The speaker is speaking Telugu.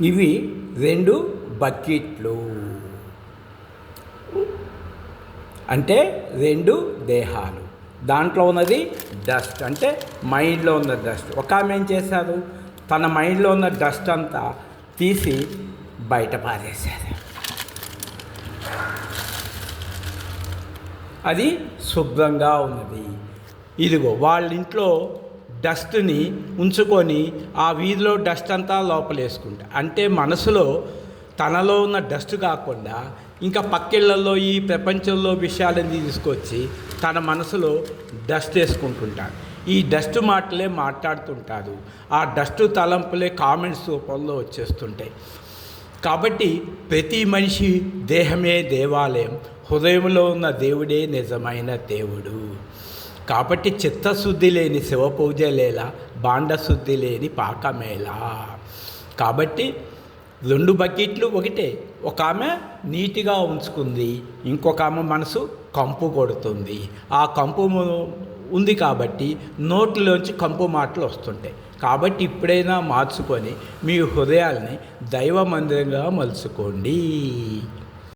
ఇవి 2 బకెట్లు, అంటే 2 దేహాలు. దాంట్లో ఉన్నది డస్ట్, అంటే మైండ్లో ఉన్న డస్ట్. ఒక ఆమె ఏం చేశారు, తన మైండ్లో ఉన్న డస్ట్ అంతా తీసి బయట పారేశారు. అది శుభ్రంగా ఉన్నది. ఇదిగో వాళ్ళ ఇంట్లో డస్ట్ని ఉంచుకొని ఆ వీధిలో డస్ట్ అంతా లోపలేసుకుంటా, అంటే మనసులో తనలో ఉన్న డస్ట్ కాకుండా ఇంకా పక్కిళ్ళల్లో ఈ ప్రపంచంలో విషయాలని తీసుకొచ్చి తన మనసులో డస్ట్ వేసుకుంటుంటాడు. ఈ డస్ట్ మాటలే మాట్లాడుతుంటారు. ఆ డస్ట్ తలంపులే కామెంట్స్ రూపంలో వచ్చేస్తుంటాయి. కాబట్టి ప్రతి మనిషి దేహమే దేవాలయం, హృదయంలో ఉన్న దేవుడే నిజమైన దేవుడు. కాబట్టి చిత్తశుద్ధి లేని శివపూజ లేలా, బాండశుద్ధి లేని పాకమేలా. కాబట్టి 2 బకెట్లు ఒకటే. ఒక ఆమె నీట్గా ఉంచుకుంది, ఇంకొక ఆమె మనసు కంపు కొడుతుంది. ఆ కంపు ఉంది కాబట్టి నోట్లోంచి కంపు మాటలు వస్తుంటాయి. కాబట్టి ఇప్పుడైనా మార్చుకొని మీ హృదయాల్ని దైవ మందిరంగా మలుచుకోండి.